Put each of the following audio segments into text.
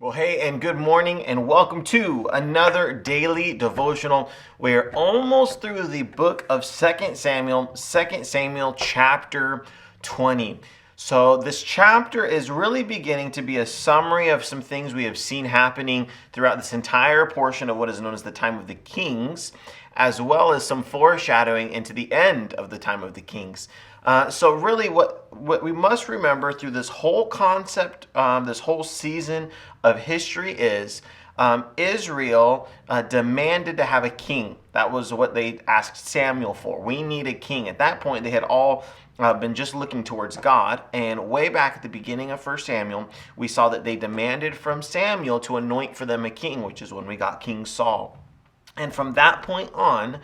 Well, hey, and good morning, and welcome to another daily devotional. We're almost through the book of Second Samuel chapter 20. So this chapter is really beginning to be a summary of some things we have seen happening throughout this entire portion of what is known as the time of the kings, as well as some foreshadowing into the end of the time of the kings. So really what we must remember through this whole concept, this whole season of history is Israel demanded to have a king. That was what they asked Samuel for. We need a king. At that point, they had all been just looking towards God. And way back at the beginning of 1 Samuel, we saw that they demanded from Samuel to anoint for them a king, which is when we got King Saul. And from that point on,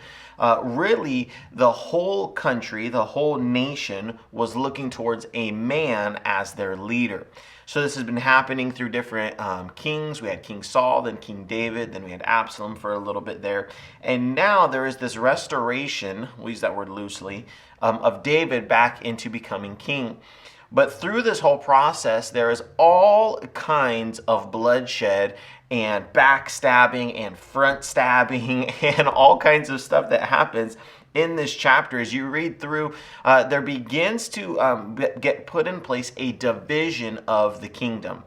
really the whole country, the whole nation was looking towards a man as their leader. So this has been happening through different kings. We had King Saul, then King David, then we had Absalom for a little bit there. And now there is this restoration, we'll use that word loosely, of David back into becoming king. But through this whole process, there is all kinds of bloodshed and backstabbing and front stabbing and all kinds of stuff that happens in this chapter. As you read through, there begins to get put in place a division of the kingdom.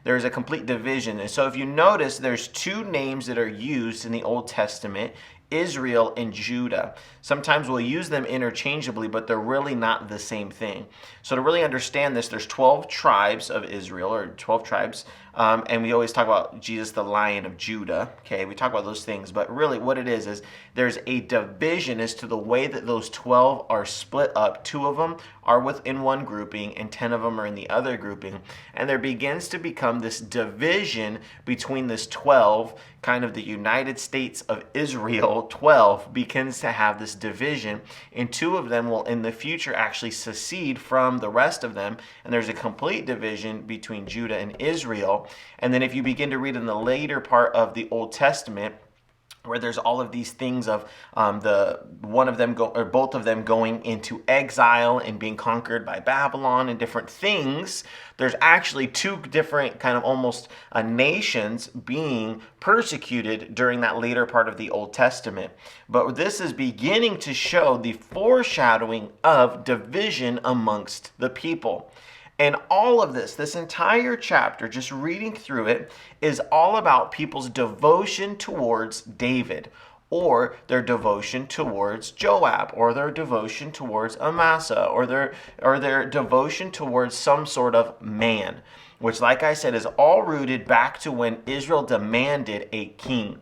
There's a complete division. And so if you notice, there's two names that are used in the Old Testament: Israel and Judah. Sometimes we'll use them interchangeably, but they're really not the same thing. So to really understand this, there's 12 tribes of Israel, or 12 tribes, and we always talk about Jesus, the Lion of Judah. Okay, we talk about those things, but really what it is there's a division as to the way that those 12 are split up. 2 of them are within one grouping, and 10 of them are in the other grouping. And there begins to become this division between this 12, kind of the United States of Israel. 12 begins to have this division, and 2 of them will in the future actually secede from the rest of them, and there's a complete division between Judah and Israel. And then if you begin to read in the later part of the Old Testament, where there's all of these things of both of them going into exile and being conquered by Babylon and different things, there's actually 2 different kind of almost nations being persecuted during that later part of the Old Testament. But this is beginning to show the foreshadowing of division amongst the people. And all of this entire chapter, just reading through it, is all about people's devotion towards David, or their devotion towards Joab, or their devotion towards Amasa, or their devotion towards some sort of man, which, like I said, is all rooted back to when Israel demanded a king.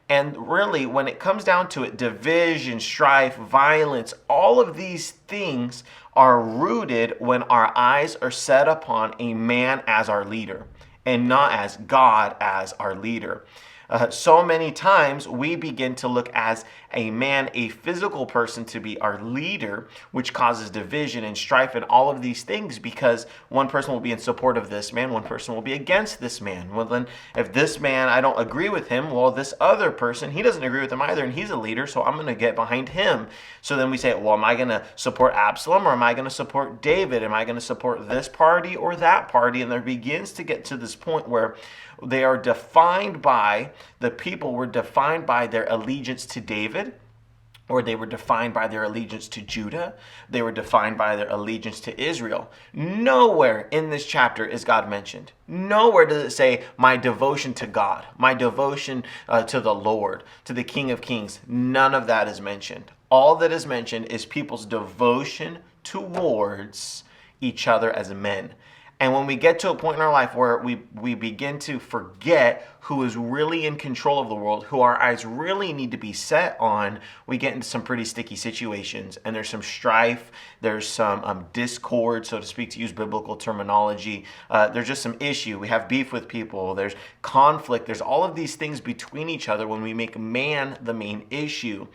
And really, when it comes down to it, division, strife, violence, all of these things are rooted when our eyes are set upon a man as our leader and not as God as our leader. So many times we begin to look as a man, a physical person, to be our leader, which causes division and strife and all of these things, because one person will be in support of this man, one person will be against this man. Well, then if this man, I don't agree with him, well, this other person, he doesn't agree with him either, and he's a leader, so I'm going to get behind him. So then we say, well, am I going to support Absalom, or am I going to support David? Am I going to support this party or that party? And there begins to get to this point where they are defined by, the people were defined by their allegiance to David, or they were defined by their allegiance to Judah. They were defined by their allegiance to Israel. Nowhere in this chapter is God mentioned. Nowhere does it say my devotion to God, my devotion to the Lord, to the King of Kings. None of that is mentioned. All that is mentioned is people's devotion towards each other as men. And when we get to a point in our life where we begin to forget who is really in control of the world, who our eyes really need to be set on, we get into some pretty sticky situations. And there's some strife, there's some discord, so to speak, to use biblical terminology. There's just some issue. We have beef with people. There's conflict. There's all of these things between each other when we make man the main issue.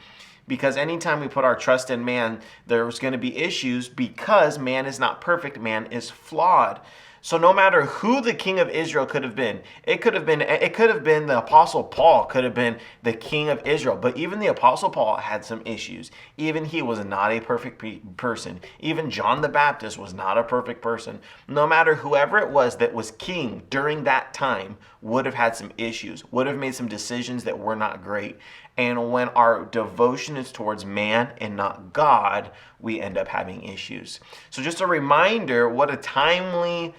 Because anytime we put our trust in man, there's going to be issues, because man is not perfect, man is flawed. So no matter who the king of Israel could have been, it could have been the apostle Paul could have been the king of Israel. But even the apostle Paul had some issues. Even he was not a perfect person. Even John the Baptist was not a perfect person. No matter whoever it was that was king during that time would have had some issues, would have made some decisions that were not great. And when our devotion is towards man and not God, we end up having issues. So just a reminder, what a timely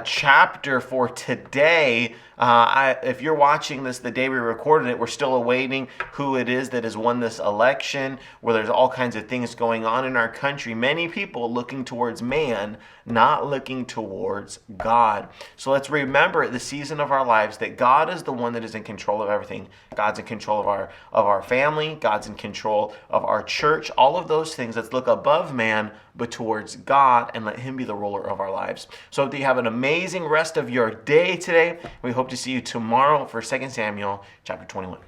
chapter for today. If you're watching this the day we recorded it, we're still awaiting who it is that has won this election, where there's all kinds of things going on in our country. Many people looking towards man, not looking towards God. So let's remember at the season of our lives that God is the one that is in control of everything. God's in control of our family. God's in control of our church. All of those things. Let's look above man, but towards God, and let him be the ruler of our lives. So hope that you have an amazing rest of your day today. We hope to see you tomorrow for 2 Samuel chapter 21.